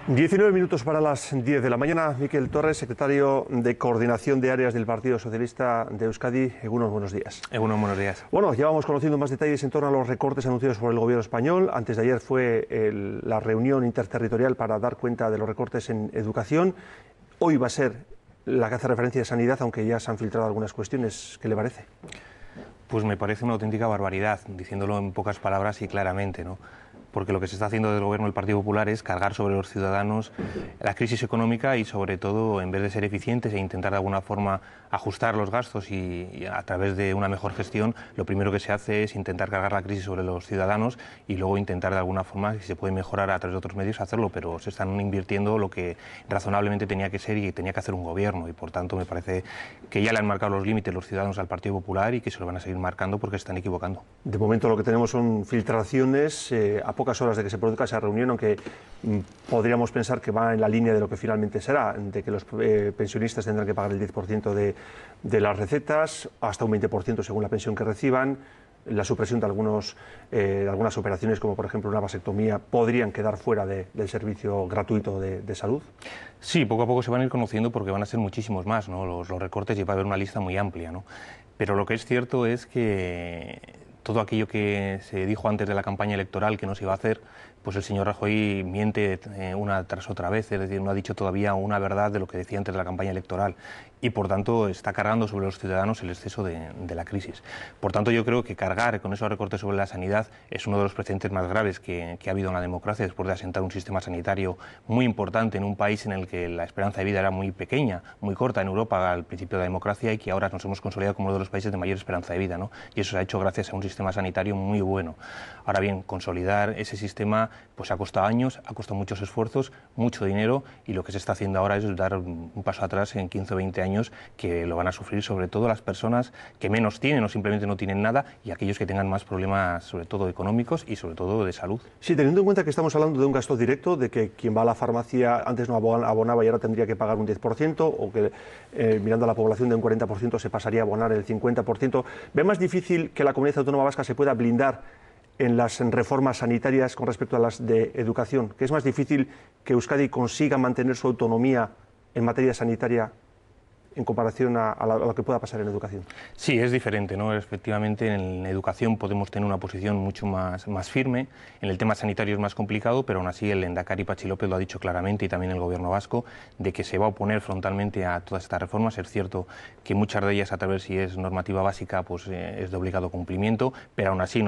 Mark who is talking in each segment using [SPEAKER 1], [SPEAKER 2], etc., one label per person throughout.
[SPEAKER 1] 19 minutos para las 10 de la mañana. Miquel Torres, secretario de Coordinación de Áreas del Partido Socialista de Euskadi. Egunon, buenos días.
[SPEAKER 2] Egunon, buenos días.
[SPEAKER 1] Bueno, ya vamos conociendo más detalles en torno a los recortes anunciados por el Gobierno español. Antes de ayer fue la reunión interterritorial para dar cuenta de los recortes en educación. Hoy va a ser la que hace referencia a sanidad, aunque ya se han filtrado algunas cuestiones. ¿Qué le parece?
[SPEAKER 2] Pues me parece una auténtica barbaridad, diciéndolo en pocas palabras y claramente, ¿no? Porque lo que se está haciendo desde el Gobierno del Partido Popular es cargar sobre los ciudadanos la crisis económica y, sobre todo, en vez de ser eficientes e intentar de alguna forma ajustar los gastos y a través de una mejor gestión, lo primero que se hace es intentar cargar la crisis sobre los ciudadanos y luego intentar de alguna forma, si se puede mejorar a través de otros medios, hacerlo, pero se están invirtiendo lo que razonablemente tenía que ser y tenía que hacer un gobierno, y por tanto me parece que ya le han marcado los límites los ciudadanos al Partido Popular y que se lo van a seguir marcando porque se están equivocando.
[SPEAKER 1] De momento lo que tenemos son filtraciones a pocas horas de que se produzca esa reunión, aunque podríamos pensar que va en la línea de lo que finalmente será, de que los pensionistas tendrán que pagar el 10% de las recetas, hasta un 20% según la pensión que reciban. La supresión de algunas operaciones, como por ejemplo una vasectomía, podrían quedar fuera del servicio gratuito de salud.
[SPEAKER 2] Sí, poco a poco se van a ir conociendo porque van a ser muchísimos más, ¿no? Los recortes, y va a haber una lista muy amplia, ¿no? Pero lo que es cierto es que todo aquello que se dijo antes de la campaña electoral que no se iba a hacer, pues el señor Rajoy miente una tras otra vez, es decir, no ha dicho todavía una verdad de lo que decía antes de la campaña electoral y por tanto está cargando sobre los ciudadanos el exceso de la crisis. Por tanto, yo creo que cargar con esos recortes sobre la sanidad es uno de los precedentes más graves que ha habido en la democracia, después de asentar un sistema sanitario muy importante en un país en el que la esperanza de vida era muy pequeña, muy corta en Europa al principio de la democracia, y que ahora nos hemos consolidado como uno de los países de mayor esperanza de vida, ¿no? Y eso se ha hecho gracias a un sistema sanitario muy bueno. Ahora bien, consolidar ese sistema pues ha costado años, ha costado muchos esfuerzos, mucho dinero, y lo que se está haciendo ahora es dar un paso atrás en 15 o 20 años que lo van a sufrir sobre todo las personas que menos tienen o simplemente no tienen nada, y aquellos que tengan más problemas, sobre todo económicos y sobre todo de salud.
[SPEAKER 1] Sí, teniendo en cuenta que estamos hablando de un gasto directo, de que quien va a la farmacia antes no abonaba y ahora tendría que pagar un 10%, o que mirando a la población de un 40% se pasaría a abonar el 50%, ¿ve más difícil que la Comunidad Autónoma Vasca se pueda blindar en las reformas sanitarias con respecto a las de educación? ¿Que es más difícil que Euskadi consiga mantener su autonomía en materia sanitaria en comparación a lo que pueda pasar en educación?
[SPEAKER 2] Sí, es diferente, ¿no? Efectivamente, en educación podemos tener una posición mucho más firme. En el tema sanitario es más complicado, pero aún así el Lehendakari Patxi López lo ha dicho claramente, y también el Gobierno vasco, de que se va a oponer frontalmente a todas estas reformas. Es cierto que muchas de ellas, a través si es normativa básica, pues es de obligado cumplimiento, pero aún así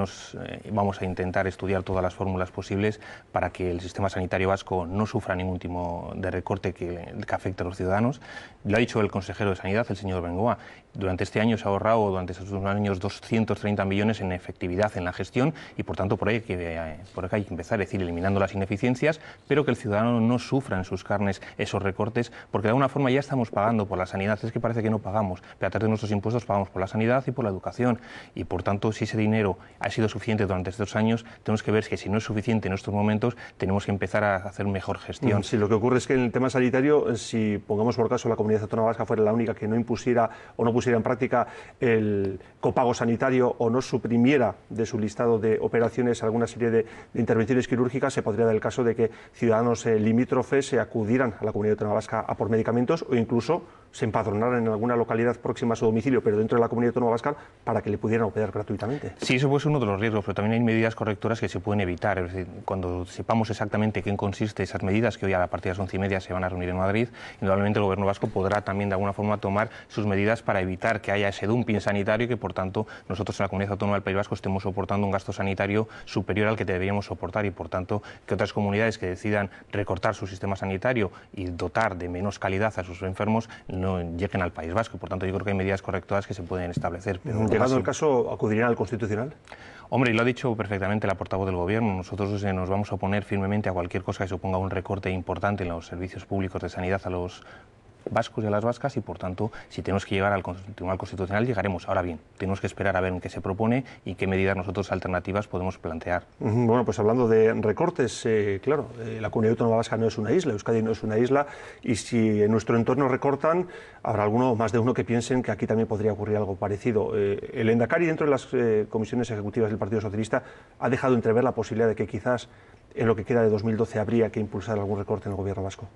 [SPEAKER 2] vamos a intentar estudiar todas las fórmulas posibles para que el sistema sanitario vasco no sufra ningún tipo de recorte que afecte a los ciudadanos. Lo ha dicho el consejero de Sanidad, el señor Bengoa. Durante este año se ha ahorrado, durante estos 2 años, 230 millones en efectividad en la gestión, y por tanto por ahí hay que empezar, es decir, eliminando las ineficiencias, pero que el ciudadano no sufra en sus carnes esos recortes, porque de alguna forma ya estamos pagando por la sanidad. Es que parece que no pagamos, pero a través de nuestros impuestos pagamos por la sanidad y por la educación, y por tanto, si ese dinero ha sido suficiente durante estos años, tenemos que ver que si no es suficiente en estos momentos, tenemos que empezar a hacer mejor gestión.
[SPEAKER 1] Sí, lo que ocurre es que en el tema sanitario, si pongamos por caso la Comunidad Autónoma Vasca fuera la única que no impusiera o no pusiera en práctica el copago sanitario, o no suprimiera de su listado de operaciones alguna serie de intervenciones quirúrgicas, se podría dar el caso de que ciudadanos limítrofes se acudieran a la Comunidad Autónoma Vasca a por medicamentos, o incluso se empadronaran en alguna localidad próxima a su domicilio, pero dentro de la Comunidad Autónoma Vasca, para que le pudieran operar gratuitamente.
[SPEAKER 2] Sí, eso puede ser uno de los riesgos, pero también hay medidas correctoras que se pueden evitar. Es decir, cuando sepamos exactamente qué consiste esas medidas, que hoy a partir de las 11:30 se van a reunir en Madrid, indudablemente el Gobierno vasco podrá también de alguna forma tomar sus medidas para evitar que haya ese dumping sanitario y que, por tanto, nosotros en la Comunidad Autónoma del País Vasco estemos soportando un gasto sanitario superior al que deberíamos soportar, y, por tanto, que otras comunidades que decidan recortar su sistema sanitario y dotar de menos calidad a sus enfermos no lleguen al País Vasco. Por tanto, yo creo que hay medidas correctoras que se pueden establecer. Pero
[SPEAKER 1] llegado el caso, ¿acudirían al Constitucional?
[SPEAKER 2] Hombre, y lo ha dicho perfectamente la portavoz del Gobierno. Nosotros nos vamos a oponer firmemente a cualquier cosa que suponga un recorte importante en los servicios públicos de sanidad a los vascos y a las vascas y, por tanto, si tenemos que llegar al Tribunal Constitucional, llegaremos. Ahora bien, tenemos que esperar a ver en qué se propone y qué medidas nosotros alternativas podemos plantear.
[SPEAKER 1] Bueno, pues hablando de recortes, claro, la Comunidad Autónoma Vasca no es una isla, Euskadi no es una isla, y si en nuestro entorno recortan, habrá más de uno que piensen que aquí también podría ocurrir algo parecido. El Lehendakari, dentro de las comisiones ejecutivas del Partido Socialista, ha dejado entrever la posibilidad de que quizás en lo que queda de 2012 habría que impulsar algún recorte en el Gobierno vasco.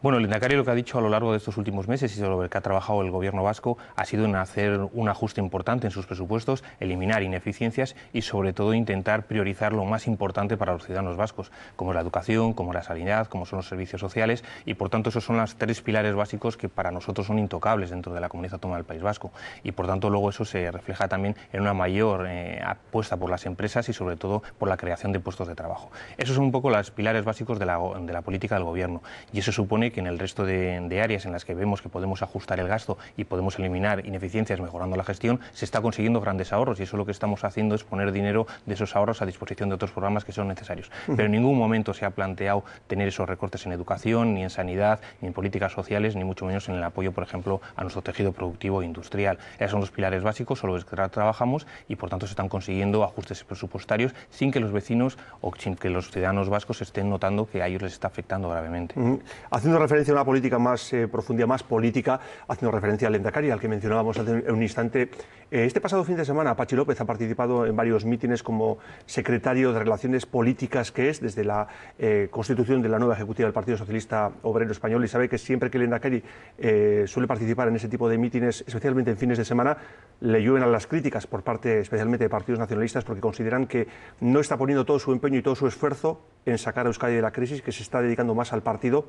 [SPEAKER 2] Bueno, el Lehendakari lo que ha dicho a lo largo de estos últimos meses y sobre el que ha trabajado el Gobierno vasco ha sido en hacer un ajuste importante en sus presupuestos, eliminar ineficiencias y sobre todo intentar priorizar lo más importante para los ciudadanos vascos, como es la educación, como la sanidad, como son los servicios sociales, y por tanto esos son los tres pilares básicos que para nosotros son intocables dentro de la Comunidad Autónoma del País Vasco, y por tanto luego eso se refleja también en una mayor apuesta por las empresas y sobre todo por la creación de puestos de trabajo. Esos son un poco los pilares básicos de la política del Gobierno, y eso supone que en el resto de áreas en las que vemos que podemos ajustar el gasto y podemos eliminar ineficiencias mejorando la gestión, se está consiguiendo grandes ahorros, y eso lo que estamos haciendo es poner dinero de esos ahorros a disposición de otros programas que son necesarios. Pero en ningún momento se ha planteado tener esos recortes en educación, ni en sanidad, ni en políticas sociales, ni mucho menos en el apoyo, por ejemplo, a nuestro tejido productivo e industrial. Esos son los pilares básicos sobre los que trabajamos y, por tanto, se están consiguiendo ajustes presupuestarios sin que los vecinos o sin que los ciudadanos vascos estén notando que a ellos les está afectando gravemente.
[SPEAKER 1] Haciendo referencia a una política más profunda, más política, haciendo referencia al Lehendakari, al que mencionábamos hace un instante, este pasado fin de semana Patxi López ha participado en varios mítines como secretario de Relaciones Políticas, que es desde la constitución de la nueva ejecutiva del Partido Socialista Obrero Español, y sabe que siempre que el Lehendakari suele participar en ese tipo de mítines, especialmente en fines de semana, le llueven a las críticas por parte especialmente de partidos nacionalistas, porque consideran que no está poniendo todo su empeño y todo su esfuerzo en sacar a Euskadi de la crisis, que se está dedicando más al partido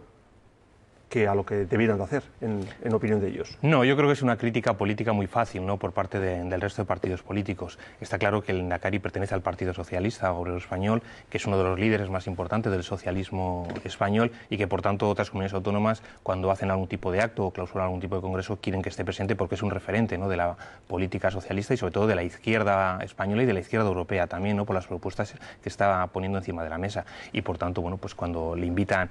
[SPEAKER 1] que a lo que debieran de hacer, en opinión de ellos.
[SPEAKER 2] No, yo creo que es una crítica política muy fácil, ¿no?, por parte del resto de partidos políticos. Está claro que el Lehendakari pertenece al Partido Socialista Obrero Español, que es uno de los líderes más importantes del socialismo español, y que por tanto otras comunidades autónomas, cuando hacen algún tipo de acto o clausuran algún tipo de congreso, quieren que esté presente porque es un referente, ¿no?, de la política socialista y sobre todo de la izquierda española y de la izquierda europea también, ¿no?, por las propuestas que está poniendo encima de la mesa. Y por tanto, bueno, pues cuando le invitan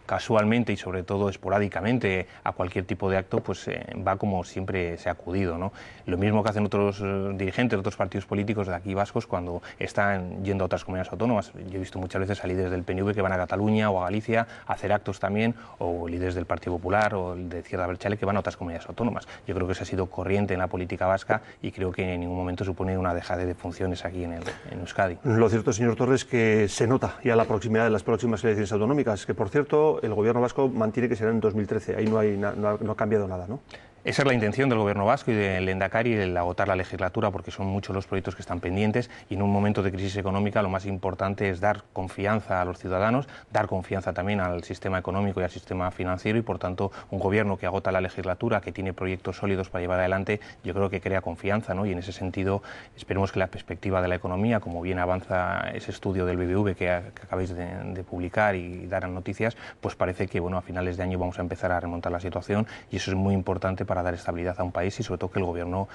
[SPEAKER 2] casualmente y sobre todo esporádicamente a cualquier tipo de acto, pues va como siempre se ha acudido, ¿no? Lo mismo que hacen otros dirigentes de otros partidos políticos de aquí vascos cuando están yendo a otras comunidades autónomas. Yo he visto muchas veces a líderes del PNV que van a Cataluña o a Galicia a hacer actos también, o líderes del Partido Popular o de Izquierda Abertzale que van a otras comunidades autónomas. Yo creo que eso ha sido corriente en la política vasca y creo que en ningún momento supone una dejadez de funciones aquí en Euskadi.
[SPEAKER 1] Lo cierto, señor Torres, que se nota ya la proximidad de las próximas elecciones autonómicas, que por cierto el Gobierno vasco mantiene que será en 2013. Ahí no ha cambiado nada, ¿no?
[SPEAKER 2] Esa es la intención del Gobierno vasco y del Lehendakari, el agotar la legislatura, porque son muchos los proyectos que están pendientes y en un momento de crisis económica lo más importante es dar confianza a los ciudadanos, dar confianza también al sistema económico y al sistema financiero, y por tanto un Gobierno que agota la legislatura, que tiene proyectos sólidos para llevar adelante, yo creo que crea confianza, ¿no? Y en ese sentido esperemos que la perspectiva de la economía, como bien avanza ese estudio del BBV que acabáis de publicar y dar noticias, pues parece que bueno, a finales de año vamos a empezar a remontar la situación, y eso es muy importante para dar estabilidad a un país y sobre todo que el Gobierno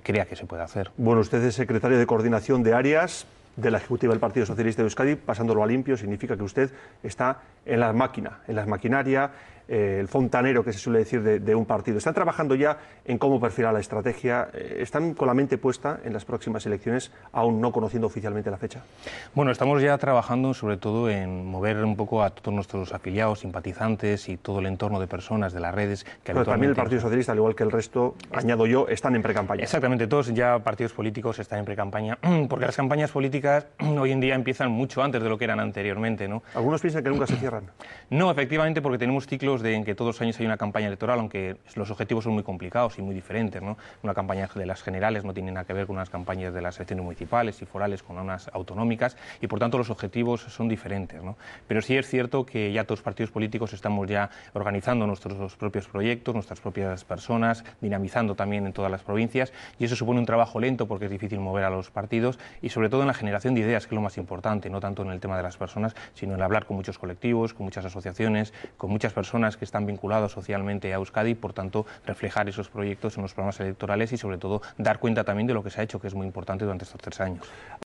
[SPEAKER 2] crea que se puede hacer.
[SPEAKER 1] Bueno, usted es secretario de Coordinación de Áreas de la Ejecutiva del Partido Socialista de Euskadi. Pasándolo a limpio significa que usted está en la máquina, en la maquinaria, el fontanero que se suele decir de un partido. Están trabajando ya en cómo perfilar la estrategia, están con la mente puesta en las próximas elecciones, aún no conociendo oficialmente la fecha.
[SPEAKER 2] Bueno, estamos ya trabajando sobre todo en mover un poco a todos nuestros afiliados, simpatizantes y todo el entorno de personas de las redes que
[SPEAKER 1] pero también el Partido Socialista, al igual que el resto, añado yo, están en precampaña.
[SPEAKER 2] Exactamente, todos ya partidos políticos están en precampaña, porque las campañas políticas hoy en día empiezan mucho antes de lo que eran anteriormente, ¿no?
[SPEAKER 1] Algunos piensan que nunca se cierran.
[SPEAKER 2] No, efectivamente, porque tenemos ciclos en que todos los años hay una campaña electoral, aunque los objetivos son muy complicados y muy diferentes, ¿no? Una campaña de las generales no tiene nada que ver con unas campañas de las elecciones municipales y forales con unas autonómicas, y por tanto los objetivos son diferentes, ¿no? Pero sí es cierto que ya todos los partidos políticos estamos ya organizando nuestros propios proyectos, nuestras propias personas, dinamizando también en todas las provincias, y eso supone un trabajo lento porque es difícil mover a los partidos y sobre todo en la generación de ideas, que es lo más importante, no tanto en el tema de las personas, sino en hablar con muchos colectivos, con muchas asociaciones, con muchas personas que están vinculados socialmente a Euskadi, y por tanto reflejar esos proyectos en los programas electorales y sobre todo dar cuenta también de lo que se ha hecho, que es muy importante durante estos 3 años.